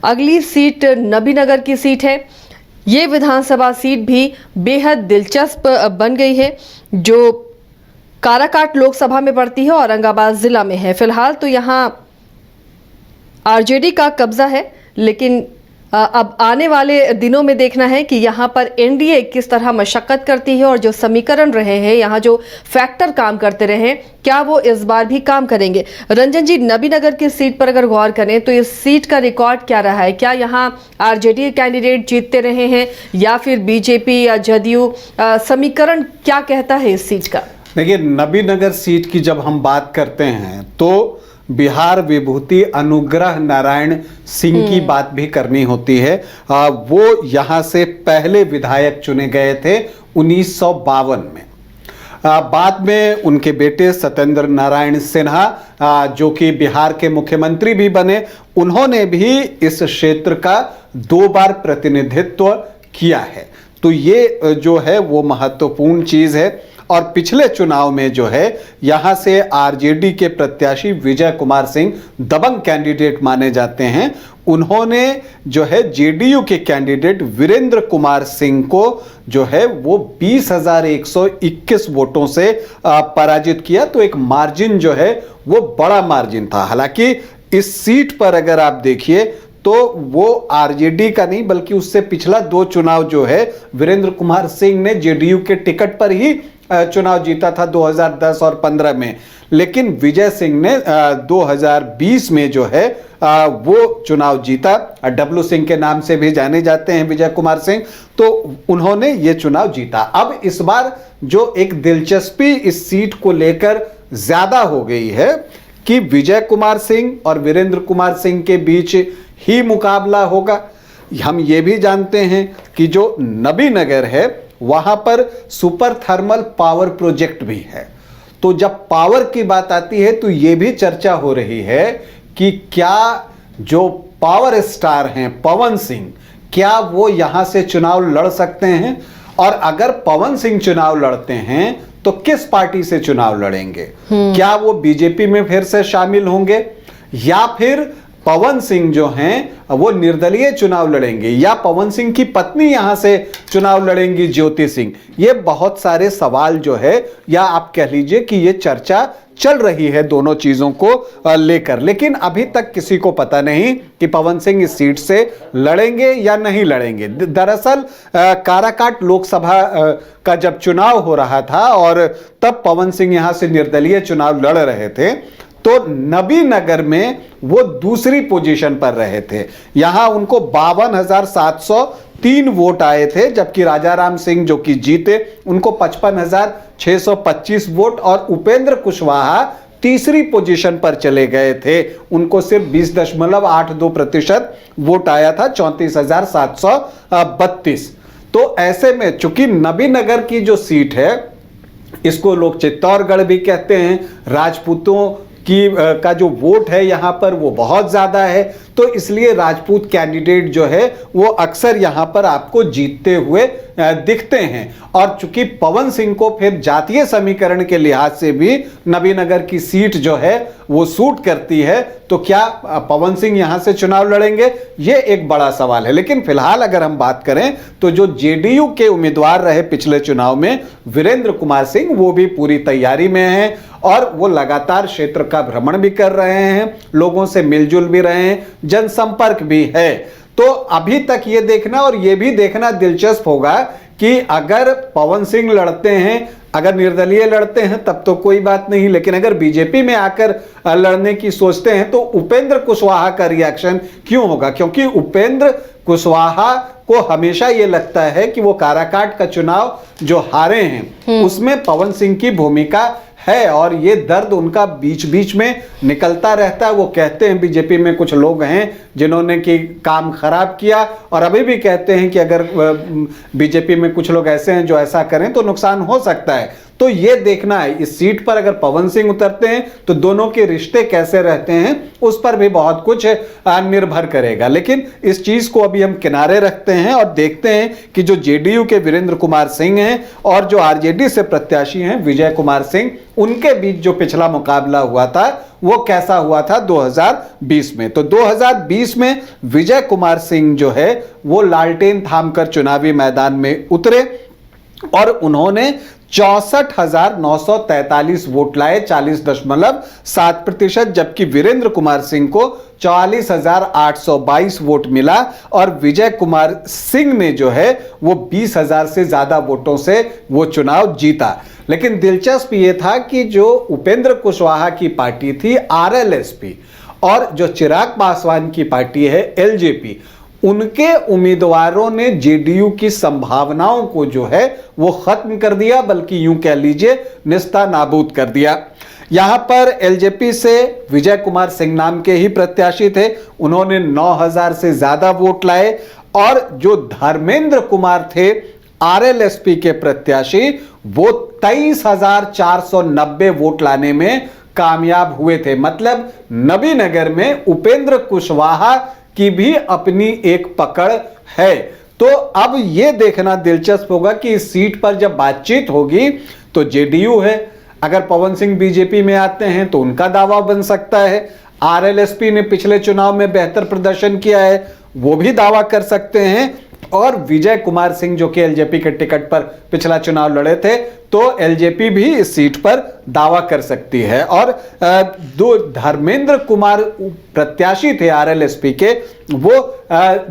अगली सीट नबीनगर की सीट है। ये विधानसभा सीट भी बेहद दिलचस्प बन गई है, जो काराकाट लोकसभा में पड़ती है, औरंगाबाद जिला में है। फिलहाल तो यहाँ आरजेडी का कब्जा है, लेकिन अब आने वाले दिनों में देखना है कि यहाँ पर एनडीए किस तरह मशक्कत करती है और जो समीकरण रहे हैं, यहाँ जो फैक्टर काम करते रहे, क्या वो इस बार भी काम करेंगे। रंजन जी, नबीनगर की सीट पर अगर गौर करें तो इस सीट का रिकॉर्ड क्या रहा है? क्या यहाँ आरजेडी कैंडिडेट जीतते रहे हैं या फिर बीजेपी या जदयू? समीकरण क्या कहता है इस सीट का? देखिए, नबीनगर सीट की जब हम बात करते हैं तो बिहार विभूति अनुग्रह नारायण सिंह की बात भी करनी होती है। वो यहाँ से पहले विधायक चुने गए थे 1952 में। बाद में उनके बेटे सत्येंद्र नारायण सिन्हा, जो कि बिहार के मुख्यमंत्री भी बने, उन्होंने भी इस क्षेत्र का 2 बार प्रतिनिधित्व किया है। तो ये जो है वो महत्वपूर्ण चीज़ है। और पिछले चुनाव में जो है यहाँ से आरजेडी के प्रत्याशी विजय कुमार सिंह दबंग कैंडिडेट माने जाते हैं। उन्होंने जो है जेडीयू के कैंडिडेट वीरेंद्र कुमार सिंह को जो है वो 20,121 वोटों से पराजित किया। तो एक मार्जिन जो है वो बड़ा मार्जिन था। हालांकि इस सीट पर अगर आप देखिए तो वो आरजेडी का नहीं बल्कि उससे पिछला 2 चुनाव जो है वीरेंद्र कुमार सिंह ने जेडीयू के टिकट पर ही चुनाव जीता था 2010 और 15 में। लेकिन विजय सिंह ने 2020 में जो है वो चुनाव जीता। डब्लू सिंह के नाम से भी जाने जाते हैं विजय कुमार सिंह, तो उन्होंने ये चुनाव जीता। अब इस बार जो एक दिलचस्पी इस सीट को लेकर ज्यादा हो गई है कि विजय कुमार सिंह और वीरेंद्र कुमार सिंह के बीच ही मुकाबला होगा। हम ये भी जानते हैं कि जो नबीनगर है वहां पर सुपर थर्मल पावर प्रोजेक्ट भी है। तो जब पावर की बात आती है तो यह भी चर्चा हो रही है कि क्या जो पावर स्टार हैं पवन सिंह, क्या वो यहां से चुनाव लड़ सकते हैं? और अगर पवन सिंह चुनाव लड़ते हैं तो किस पार्टी से चुनाव लड़ेंगे? क्या वो बीजेपी में फिर से शामिल होंगे या फिर पवन सिंह जो हैं वो निर्दलीय चुनाव लड़ेंगे या पवन सिंह की पत्नी यहां से चुनाव लड़ेंगी ज्योति सिंह? ये बहुत सारे सवाल जो है या आप कह लीजिए कि ये चर्चा चल रही है दोनों चीजों को लेकर। लेकिन अभी तक किसी को पता नहीं कि पवन सिंह इस सीट से लड़ेंगे या नहीं लड़ेंगे। दरअसल काराकाट लोकसभा का जब चुनाव हो रहा था और तब पवन सिंह यहां से निर्दलीय चुनाव लड़ रहे थे, तो नबीनगर में वो दूसरी पोजीशन पर रहे थे। यहां उनको 52,703 वोट आए थे, जबकि राजाराम सिंह जो कि जीते उनको 55,625 वोट और उपेंद्र कुशवाहा तीसरी पोजीशन पर चले गए थे। उनको सिर्फ 20.82% वोट आया था, 34,732। तो ऐसे में चूंकि नबीनगर की जो सीट है इसको लोग चित्तौड़गढ़ भी कहते हैं, राजपूतों की का जो वोट है यहाँ पर वो बहुत ज़्यादा है, तो इसलिए राजपूत कैंडिडेट जो है वो अक्सर यहाँ पर आपको जीतते हुए दिखते हैं। और चूंकि पवन सिंह को फिर जातीय समीकरण के लिहाज से भी नबीनगर की सीट जो है वो सूट करती है, तो क्या पवन सिंह यहाँ से चुनाव लड़ेंगे? ये एक बड़ा सवाल है। लेकिन फिलहाल अगर हम बात करें तो जो जेडीयू के उम्मीदवार रहे पिछले चुनाव में वीरेंद्र कुमार सिंह, वो भी पूरी तैयारी में हैं और वो लगातार क्षेत्र का भ्रमण भी कर रहे हैं, लोगों से मिलजुल भी रहे हैं, जनसंपर्क भी है। तो अभी तक ये देखना और ये भी देखना दिलचस्प होगा कि अगर पवन सिंह लड़ते हैं, अगर निर्दलीय लड़ते हैं तब तो कोई बात नहीं, लेकिन अगर बीजेपी में आकर लड़ने की सोचते हैं तो उपेंद्र कुशवाहा का रिएक्शन क्यों होगा? क्योंकि उपेंद्र कुशवाहा को हमेशा ये लगता है कि वो काराकाट का चुनाव जो हारे हैं उसमें पवन सिंह की भूमिका है और ये दर्द उनका बीच बीच में निकलता रहता है। वो कहते हैं, बीजेपी में कुछ लोग हैं जिन्होंने कि काम खराब किया और अभी भी कहते हैं कि अगर बीजेपी में कुछ लोग ऐसे हैं जो ऐसा करें तो नुकसान हो सकता है। तो ये देखना है इस सीट पर अगर पवन सिंह उतरते हैं तो दोनों के रिश्ते कैसे रहते हैं, उस पर भी बहुत कुछ निर्भर करेगा। लेकिन इस चीज को अभी हम किनारे रखते हैं और देखते हैं कि जो जेडीयू के वीरेंद्र कुमार सिंह हैं और जो आरजेडी से प्रत्याशी हैं विजय कुमार सिंह, उनके बीच जो पिछला मुकाबला हुआ था वो कैसा हुआ था 2020 में। तो 2020 में विजय कुमार सिंह जो है वो लालटेन थामकर चुनावी मैदान में उतरे और उन्होंने 64,943 वोट लाए, 40.7%, जबकि वीरेंद्र कुमार सिंह को 44,822 वोट मिला और विजय कुमार सिंह ने जो है वो 20,000 से ज्यादा वोटों से वो चुनाव जीता। लेकिन दिलचस्प ये था कि जो उपेंद्र कुशवाहा की पार्टी थी आरएलएसपी और जो चिराग पासवान की पार्टी है एलजेपी, उनके उम्मीदवारों ने जेडीयू की संभावनाओं को जो है वो खत्म कर दिया, बल्कि यूं कह लीजिए निस्ता नाबूद कर दिया। यहां पर एलजेपी से विजय कुमार सिंह नाम के ही प्रत्याशी थे, उन्होंने 9,000 से ज्यादा वोट लाए और जो धर्मेंद्र कुमार थे आरएलएसपी के प्रत्याशी, वो 23,490 वोट लाने में कामयाब हुए थे। मतलब नबीनगर में उपेंद्र कुशवाहा की भी अपनी एक पकड़ है। तो अब यह देखना दिलचस्प होगा कि इस सीट पर जब बातचीत होगी तो जेडीयू है, अगर पवन सिंह बीजेपी में आते हैं तो उनका दावा बन सकता है, आरएलएसपी ने पिछले चुनाव में बेहतर प्रदर्शन किया है वो भी दावा कर सकते हैं, और विजय कुमार सिंह जो कि एलजेपी के टिकट पर पिछला चुनाव लड़े थे तो एलजेपी भी इस सीट पर दावा कर सकती है। और दो धर्मेंद्र कुमार प्रत्याशी थे आरएलएसपी के, वो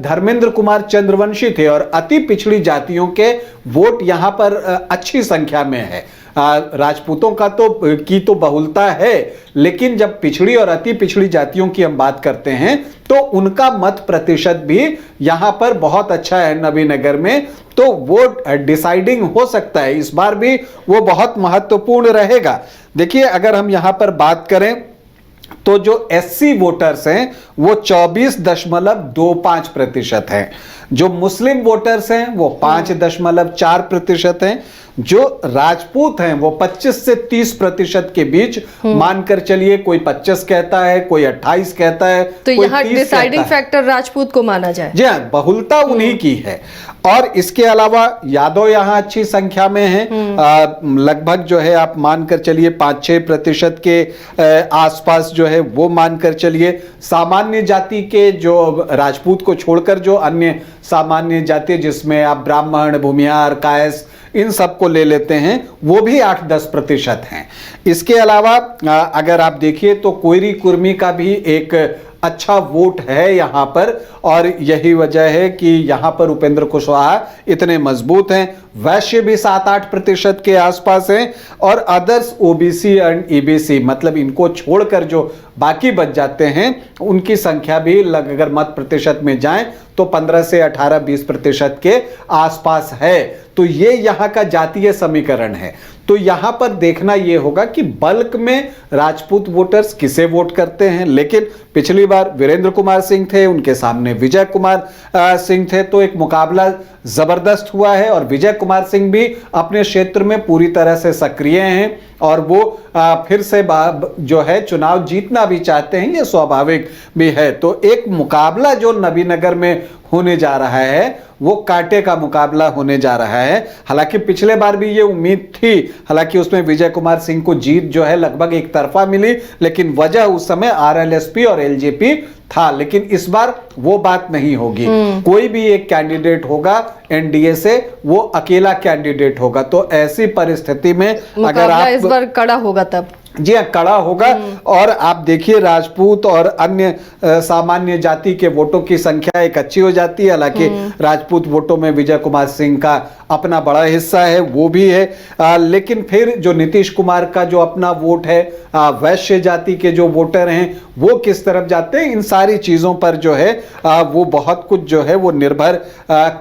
धर्मेंद्र कुमार चंद्रवंशी थे और अति पिछड़ी जातियों के वोट यहां पर अच्छी संख्या में है। राजपूतों का की तो बहुलता है, लेकिन जब पिछड़ी और अति पिछड़ी जातियों की हम बात करते हैं तो उनका मत प्रतिशत भी यहां पर बहुत अच्छा है नबीनगर में, तो वो डिसाइडिंग हो सकता है, इस बार भी वो बहुत महत्वपूर्ण रहेगा। देखिए अगर हम यहां पर बात करें तो जो एससी वोटर्स हैं वो 24.25% हैं, जो मुस्लिम वोटर्स हैं वो 5.4% हैं, जो राजपूत हैं वो 25 से 30% के बीच मानकर चलिए, कोई 25 कहता है, कोई 28 कहता है, तो कोई यहाँ 30 डिसाइडिंग कहता है। फैक्टर राजपूत को माना जाए। जी हाँ, बहुलता उन्हीं की है। और इसके अलावा यादव यहाँ अच्छी संख्या में हैं, लगभग जो है आप मानकर चलिए 5-6% के आसपास जो है वो मानकर चलिए। सामान्य जाति के जो राजपूत को छोड़कर जो अन्य सामान्य जाति जिसमें आप ब्राह्मण, भूमिहार, कायस इन सबको ले लेते हैं वो भी 8-10% हैं। इसके अलावा अगर आप देखिए तो कोयरी कुर्मी का भी एक अच्छा वोट है यहां पर, और यही वजह है कि यहां पर उपेंद्र कुशवाहा इतने मजबूत हैं। वैश्य भी 7-8% के आसपास हैं, और अदर्स ओबीसी एंड ईबीसी मतलब इनको छोड़कर जो बाकी बच जाते हैं उनकी संख्या भी अगर मत प्रतिशत में जाएं तो 15 से 18-20% के आसपास है। तो ये यहां का जातीय समीकरण है। तो यहां पर देखना यह होगा कि बल्क में राजपूत वोटर्स किसे वोट करते हैं। लेकिन पिछली बार वीरेंद्र कुमार सिंह थे, उनके सामने विजय कुमार सिंह थे, तो एक मुकाबला जबरदस्त हुआ है और विजय कुमार सिंह भी अपने क्षेत्र में पूरी तरह से सक्रिय हैं और वो फिर से जो है चुनाव जीतना भी चाहते हैं, ये स्वाभाविक भी है। तो एक मुकाबला जो नबीनगर में होने जा रहा है वो कांटे का मुकाबला होने जा रहा है। हालांकि पिछले बार भी ये उम्मीद थी, हालांकि उसमें विजय कुमार सिंह को जीत जो है लगभग एक तरफा मिली, लेकिन वजह उस समय आरएलएसपी और एलजेपी था। लेकिन इस बार वो बात नहीं होगी, कोई भी एक कैंडिडेट होगा एनडीए से, वो अकेला कैंडिडेट होगा। तो ऐसी परिस्थिति में अगर आप इस बार कड़ा होगा तब, जी हाँ कड़ा होगा। और आप देखिए राजपूत और अन्य सामान्य जाति के वोटों की संख्या एक अच्छी हो जाती है। हालांकि राजपूत वोटों में विजय कुमार सिंह का अपना बड़ा हिस्सा है, वो भी है, लेकिन फिर जो नीतीश कुमार का जो अपना वोट है, वैश्य जाति के जो वोटर हैं वो किस तरफ जाते हैं, इन सारी चीजों पर जो है वो बहुत कुछ जो है वो निर्भर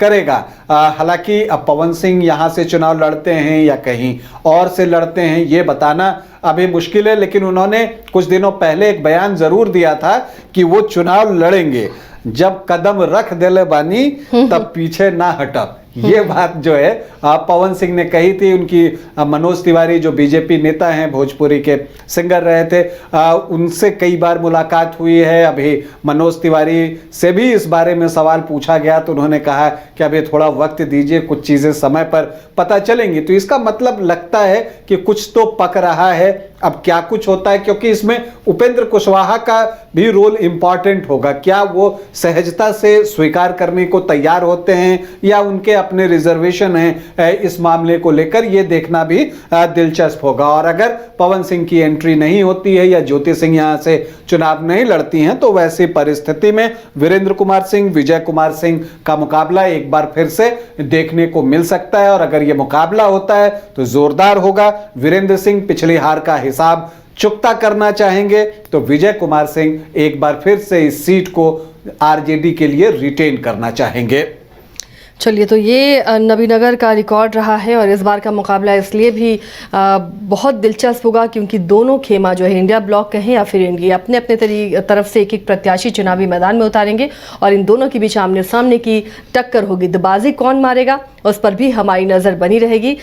करेगा। हालांकि अब पवन सिंह यहां से चुनाव लड़ते हैं या कहीं और से लड़ते हैं ये बताना अभी मुश्किल है, लेकिन उन्होंने कुछ दिनों पहले एक बयान जरूर दिया था कि वो चुनाव लड़ेंगे। जब कदम रख देले बानी तब पीछे ना हटब। ये बात जो है पवन सिंह ने कही थी। उनकी मनोज तिवारी जो बीजेपी नेता हैं, भोजपुरी के सिंगर रहे थे, उनसे कई बार मुलाकात हुई है। अभी मनोज तिवारी से भी इस बारे में सवाल पूछा गया तो उन्होंने कहा कि अभी थोड़ा वक्त दीजिए, कुछ चीजें समय पर पता चलेंगी। तो इसका मतलब लगता है कि कुछ तो पक रहा है। अब क्या कुछ होता है, क्योंकि इसमें उपेंद्र कुशवाहा का भी रोल इंपॉर्टेंट होगा। क्या वो सहजता से स्वीकार करने को तैयार होते हैं या उनके अपने रिजर्वेशन हैं इस मामले को लेकर, ये देखना भी दिलचस्प होगा। और अगर पवन सिंह की एंट्री नहीं होती है या ज्योति सिंह यहां से चुनाव नहीं लड़ती हैं तो वैसी परिस्थिति में वीरेंद्र कुमार सिंह, विजय कुमार सिंह का मुकाबला एक बार फिर से देखने को मिल सकता है। और अगर यह मुकाबला होता है तो जोरदार होगा। वीरेंद्र सिंह पिछली हार का हिसाब चुकता करना चाहेंगे तो विजय कुमार सिंह एक बार फिर से इस सीट को आरजेडी के लिए रिटेन करना चाहेंगे। चलिए, तो ये नबीनगर का रिकॉर्ड रहा है और इस बार का मुकाबला इसलिए भी बहुत दिलचस्प होगा क्योंकि दोनों खेमा जो है, इंडिया ब्लॉक कहें या फिर एनडीए, अपने अपने तरफ से एक एक प्रत्याशी चुनावी मैदान में उतारेंगे और इन दोनों के बीच आमने सामने की टक्कर होगी। दबाजी कौन मारेगा उस पर भी हमारी नज़र बनी रहेगी।